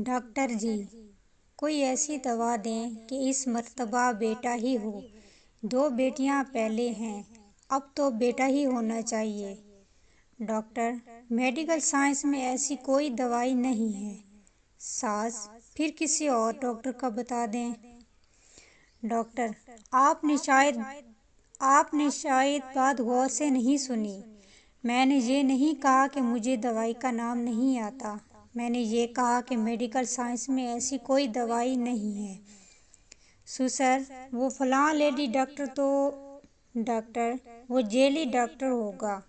Doctor جی، کوئی ایسی دوا دیں کہ اس مرتبہ بیٹا ہی ہو۔ 2 بیٹیاں پہلے ہیں، اب تو بیٹا ہی ہونا چاہیے۔ ڈاکٹر: میڈیکل سائنس میں ایسی کوئی دوائی نہیں ہے۔ ساس: پھر کسی اور ڈاکٹر کا بتا دیں۔ ڈاکٹر: آپ نے شاید بات غور سے نہیں سنی۔ میں نے یہ نہیں کہا کہ مجھے دوائی کا نام نہیں آتا، میں نے یہ کہا کہ میڈیکل سائنس میں ایسی کوئی دوائی نہیں ہے۔ سر، وہ فلاں لیڈی ڈاکٹر تو… ڈاکٹر: وہ ذیلی ڈاکٹر ہوگا۔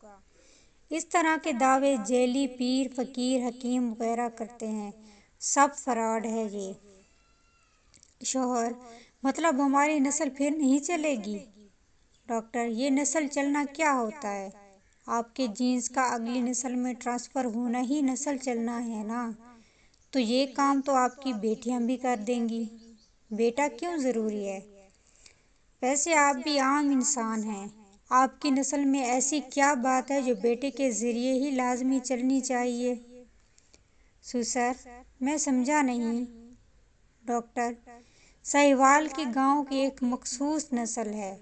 اس طرح کے دعوے ذیلی پیر، فقیر، حکیم وغیرہ کرتے ہیں، سب فراڈ ہے یہ۔ شوہر: مطلب ہماری نسل پھر نہیں چلے گی؟ ڈاکٹر: یہ نسل چلنا کیا ہوتا ہے؟ آپ کے جینز کا اگلی نسل میں ٹرانسفر ہونا ہی نسل چلنا ہے نا، تو یہ کام تو آپ کی بیٹیاں بھی کر دیں گی۔ بیٹا کیوں ضروری ہے؟ ویسے آپ بھی عام انسان ہیں، آپ کی نسل میں ایسی کیا بات ہے جو بیٹے کے ذریعے ہی لازمی چلنی چاہیے؟ سر، میں سمجھا نہیں۔ ڈاکٹر: ساہیوال کی گاؤں کی ایک مخصوص نسل ہے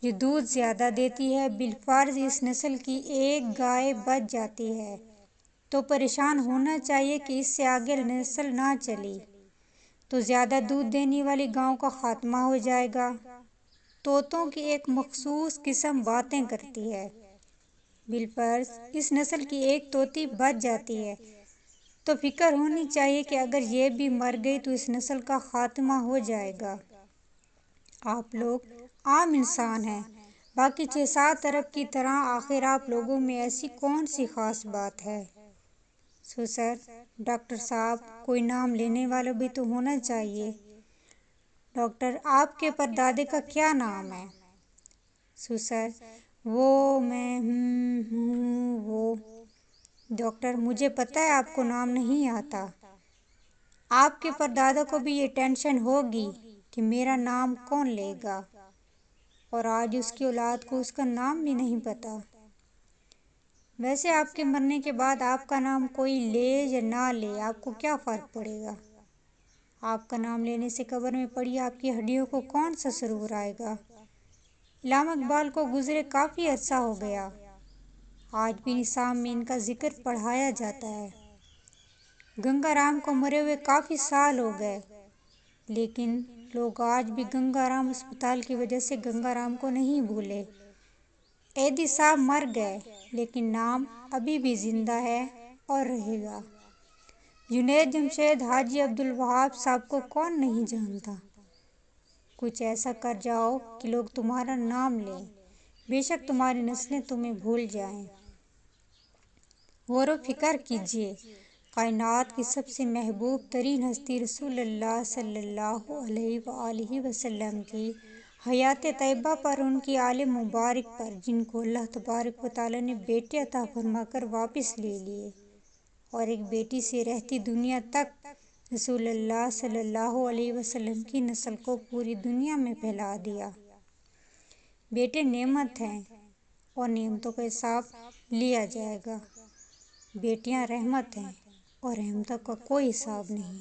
جو دودھ زیادہ دیتی ہے، بالفرض اس نسل کی ایک گائے بچ جاتی ہے تو پریشان ہونا چاہیے کہ اس سے آگے نسل نہ چلی، تو زیادہ دودھ دینے والی گاؤں کا خاتمہ ہو جائے گا۔ طوطوں کی ایک مخصوص قسم باتیں کرتی ہے، بالفرض اس نسل کی ایک طوطی بچ جاتی ہے تو فکر ہونی چاہیے کہ اگر یہ بھی مر گئی تو اس نسل کا خاتمہ ہو جائے گا۔ آپ لوگ عام انسان ہیں، باقی 6-7 ارب کی طرح، آخر آپ لوگوں میں ایسی کون سی خاص بات ہے؟ سر: ڈاکٹر صاحب، کوئی نام لینے والا بھی تو ہونا چاہیے۔ ڈاکٹر: آپ کے پردادے کا کیا نام ہے؟ سر: وہ… ڈاکٹر: مجھے پتہ ہے آپ کو نام نہیں آتا۔ آپ کے پردادا کو بھی یہ ٹینشن ہوگی کہ میرا نام کون لے گا، اور آج اس کی اولاد کو اس کا نام بھی نہیں پتہ۔ ویسے آپ کے مرنے کے بعد آپ کا نام کوئی لے یا نہ لے، آپ کو کیا فرق پڑے گا؟ آپ کا نام لینے سے قبر میں پڑی آپ کی ہڈیوں کو کون سا سرور آئے گا؟ علامہ اقبال کو گزرے کافی عرصہ ہو گیا، آج بھی نصاب میں ان کا ذکر پڑھایا جاتا ہے۔ گنگا رام کو مرے ہوئے کافی سال ہو گئے، لیکن لوگ آج بھی گنگا رام ہسپتال کی وجہ سے گنگا رام کو نہیں بھولے۔ ایدھی صاحب مر گئے، لیکن نام ابھی بھی زندہ ہے اور رہے گا۔ جنید جمشید حاجی عبدالوہاب صاحب کو کون نہیں جانتا؟ کچھ ایسا کر جاؤ کہ لوگ تمہارا نام لیں، بے شک تمہاری نسلیں تمہیں بھول جائیں۔ غور و فکر کیجئے، کائنات کی سب سے محبوب ترین ہستی رسول اللہ صلی اللہ علیہ وآلہ وسلم کی حیات طیبہ پر، ان کی آل مبارک پر، جن کو اللہ تبارک و تعالیٰ نے بیٹے عطا فرما کر واپس لے لیے اور ایک بیٹی سے رہتی دنیا تک رسول اللہ صلی اللہ علیہ وسلم کی نسل کو پوری دنیا میں پھیلا دیا۔ بیٹے نعمت ہیں اور نعمتوں کا حساب لیا جائے گا، بیٹیاں رحمت ہیں اور رحمتوں کا کوئی حساب نہیں۔